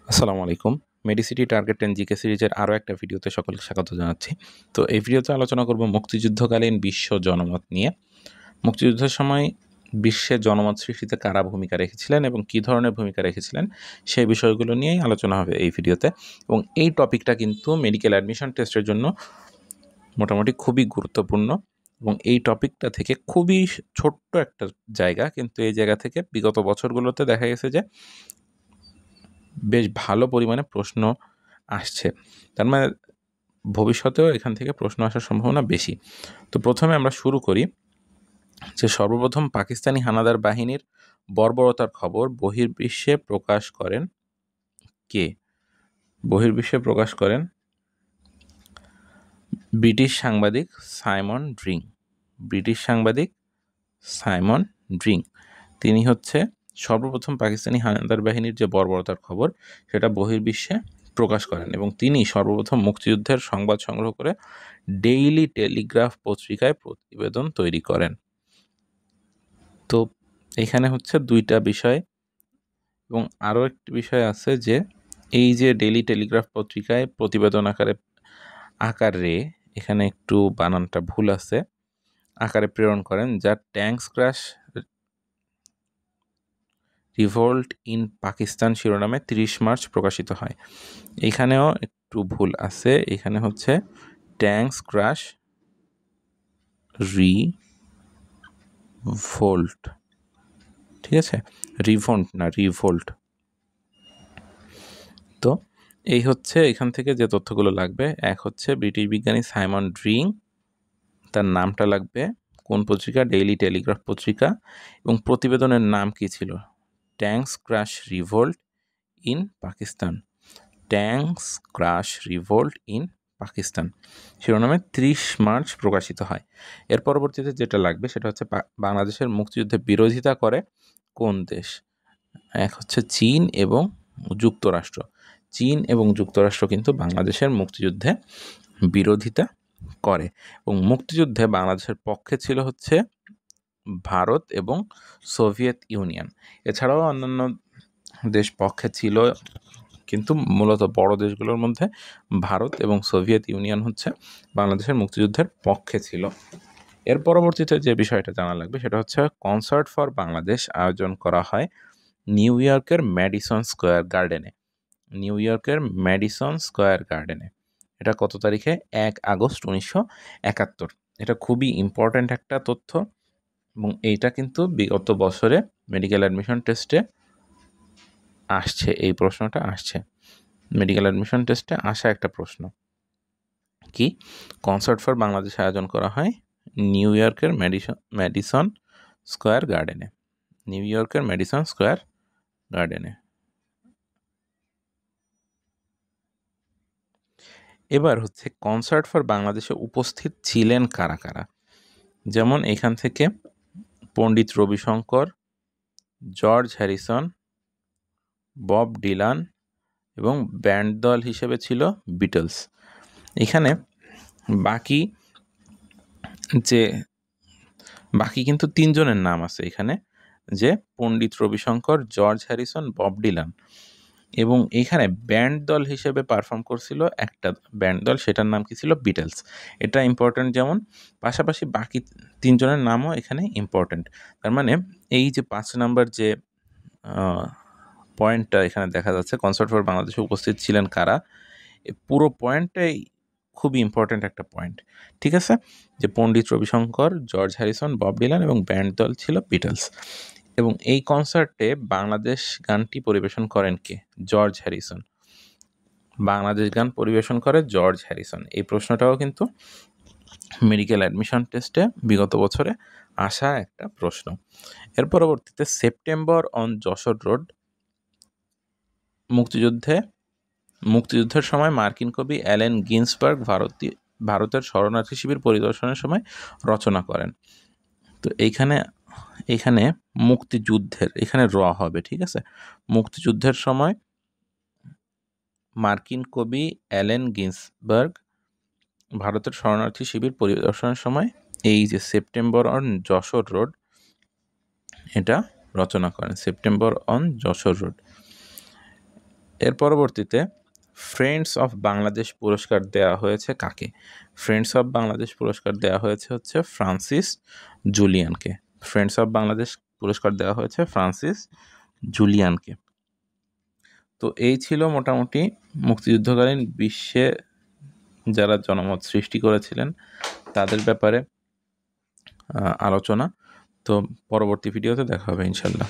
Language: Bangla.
আসসালামু আলাইকুম। মেডিসিটি টার্গেট 10 জিকে সিরিজের আরও একটা ভিডিওতে সকলকে স্বাগত জানাচ্ছি। তো এই ভিডিওতে আলোচনা করব মুক্তিযুদ্ধকালীন বিশ্ব জনমত নিয়ে। মুক্তিযুদ্ধের সময় বিশ্বে জনমত সৃষ্টিতে কারা ভূমিকা রেখেছিলেন এবং কী ধরনের ভূমিকা রেখেছিলেন সেই বিষয়গুলো নিয়েই আলোচনা হবে এই ভিডিওতে। এবং এই টপিকটা কিন্তু মেডিকেল অ্যাডমিশন টেস্টের জন্য মোটামুটি খুবই গুরুত্বপূর্ণ এবং এই টপিকটা থেকে খুবই ছোট্ট একটা জায়গা, কিন্তু এই জায়গা থেকে বিগত বছরগুলোতে দেখা গেছে যে বেশ ভালো পরিমাণে প্রশ্ন আসছে। তার মানে ভবিষ্যতেও এখান থেকে প্রশ্ন আসার সম্ভাবনা বেশি। তো প্রথমে আমরা শুরু করি যে সর্বপ্রথম পাকিস্তানি হানাদার বাহিনীর বর্বরতার খবর বহির্বিশ্বে প্রকাশ করেন কে? বহির্বিশ্বে প্রকাশ করেন ব্রিটিশ সাংবাদিক সাইমন ড্রিং। ব্রিটিশ সাংবাদিক সাইমন ড্রিং তিনি হচ্ছে সর্বপ্রথম পাকিস্তানি হানাদার বাহিনীর যে বর্বরতার খবর সেটা বহির্বিশ্বে প্রকাশ করেন এবং তিনি সর্বপ্রথম মুক্তিযুদ্ধের সংবাদ সংগ্রহ করে ডেইলি টেলিগ্রাফ পত্রিকায় প্রতিবেদন তৈরি করেন। তো এখানে হচ্ছে দুইটা বিষয় এবং আরও একটি বিষয় আছে যে এই যে ডেইলি টেলিগ্রাফ পত্রিকায় প্রতিবেদন আকারে এখানে একটু বানানটা ভুল আছে, আকারে প্রেরণ করেন, যা tanks crash revolt in Pakistan শিরোনামে 30 মার্চ প্রকাশিত হয়। এখানেও একটু ভুল আছে, এখানে হচ্ছে ট্যাঙ্কস ক্র্যাশ রিভোল্ট, ঠিক আছে, রিভোল্ট না রিভোল্ট। তো এই হচ্ছে এখান থেকে যে তথ্যগুলো লাগবে, এক হচ্ছে ব্রিটিশ বিজ্ঞানী সাইমন ড্রিং, তার নামটা লাগবে, কোন পত্রিকা, ডেইলি টেলিগ্রাফ পত্রিকা, এবং প্রতিবেদনের নাম কি ছিল, tanks crash revolt in Pakistan. Tanks crash revolt in Pakistan শিরোনামে 30 মার্চ প্রকাশিত হয়। এর পরবর্তীতে যেটা লাগবে সেটা হচ্ছে বাংলাদেশের মুক্তিযুদ্ধে বিরোধিতা করে কোন দেশ? এক হচ্ছে চীন এবং যুক্তরাষ্ট্র। চীন এবং যুক্তরাষ্ট্র কিন্তু বাংলাদেশের মুক্তিযুদ্ধে বিরোধিতা করে এবং মুক্তিযুদ্ধে বাংলাদেশের পক্ষে ছিল হচ্ছে ভারত এবং সোভিয়েত ইউনিয়ন। এছাড়াও অন্যান্য দেশ পক্ষে ছিল, কিন্তু মূলত বড় দেশগুলোর মধ্যে ভারত এবং সোভিয়েত ইউনিয়ন হচ্ছে বাংলাদেশের মুক্তিযুদ্ধের পক্ষে ছিল। এর পরবর্তীতে যে বিষয়টা জানা লাগবে সেটা হচ্ছে কনসার্ট ফর বাংলাদেশ আয়োজন করা হয় নিউ ইয়র্কের ম্যাডিসন স্কোয়ার গার্ডেনে। নিউ ইয়র্কের ম্যাডিসন স্কোয়ার গার্ডেনে এটা কত তারিখে? 1 আগস্ট 1971। এটা খুবই ইম্পর্ট্যান্ট একটা তথ্য এবং এইটা কিন্তু বিগত বছরে মেডিকেল অ্যাডমিশন টেস্টে আসছে, এই প্রশ্নটা আসছে মেডিকেল অ্যাডমিশন টেস্টে আসা একটা প্রশ্ন। কি কনসার্ট ফর বাংলাদেশ আয়োজন করা হয় নিউ ইয়র্কের ম্যাডিসন স্কোয়ার গার্ডেনে। নিউ ইয়র্কের ম্যাডিসন স্কোয়ার গার্ডেনে। এবার হচ্ছে কনসার্ট ফর বাংলাদেশে উপস্থিত ছিলেন কারা কারা? যেমন এখান থেকে Pandit Ravishankar, George Harrison, Bob Dylan এবং ব্যান্ড দল হিসেবে ছিল বিটলস। এখানে বাকি কিন্তু 3 জনের নাম আছে এখানে, যে Pandit Ravishankar, George Harrison, Bob Dylan, এবং এইখানে ব্যান্ড দল হিসেবে পারফর্ম করছিল একটা ব্যান্ড দল, সেটার নাম কি ছিল? বিটলস। এটা ইম্পর্ট্যান্ট, যেমন পাশাপাশি বাকি 3 জনের নামও এখানে ইম্পর্ট্যান্ট। তার মানে এই যে 5 নাম্বার যে পয়েন্টটা এখানে দেখা যাচ্ছে, কনসার্ট ফর বাংলাদেশে উপস্থিত ছিলেন কারা, পুরো পয়েন্টটাই খুবই ইম্পর্ট্যান্ট একটা পয়েন্ট, ঠিক আছে? যে Pandit Ravishankar, George Harrison, Bob Dylan এবং ব্যান্ড দল ছিল বিটলস। এবং এই কনসার্টে বাংলাদেশ গানটি পরিবেশন করেন কে? George Harrison. বাংলাদেশ গান পরিবেশন করে জর্জ হ্যারিসন। এই প্রশ্নটাও কিন্তু মেডিকেল অ্যাডমিশন টেস্টে বিগত বছরে আসা একটা প্রশ্ন। এর পরবর্তীতে সেপ্টেম্বর অন যশোর রোড মুক্তিযুদ্ধের সময় মার্কিন কবি অ্যালেন গিন্সবার্গ ভারতের শরণার্থী শিবির পরিদর্শনের সময় রচনা করেন। তো এইখানে মুক্তিযুদ্ধের, এখানে হবে, ঠিক আছে? মুক্তিযুদ্ধের সময় মার্কিন কবি অ্যালেন গিন্সবার্গ ভারতের শরণার্থী শিবির পরিদর্শনের সময় এই যে সেপ্টেম্বর অন যশোর রোড এটা রচনা করেন। September on Jessore road. এর পরবর্তীতে ফ্রেন্ডস অফ বাংলাদেশ পুরস্কার দেওয়া হয়েছে কাকে? ফ্রেন্ডস অফ বাংলাদেশ পুরস্কার দেওয়া হয়েছে হচ্ছে ফ্রান্সিস জুলিয়ানকে। ফ্রেন্ডস অফ বাংলাদেশ পুরস্কার দেওয়া হয়েছে ফ্রান্সিস জুলিয়ানকে। তো এই ছিল মোটামুটি মুক্তিযুদ্ধকালীন বিশ্বে যারা জনমত সৃষ্টি করেছিলেন তাদের ব্যাপারে আলোচনা। তো পরবর্তী ভিডিওতে দেখা হবে ইনশাল্লাহ।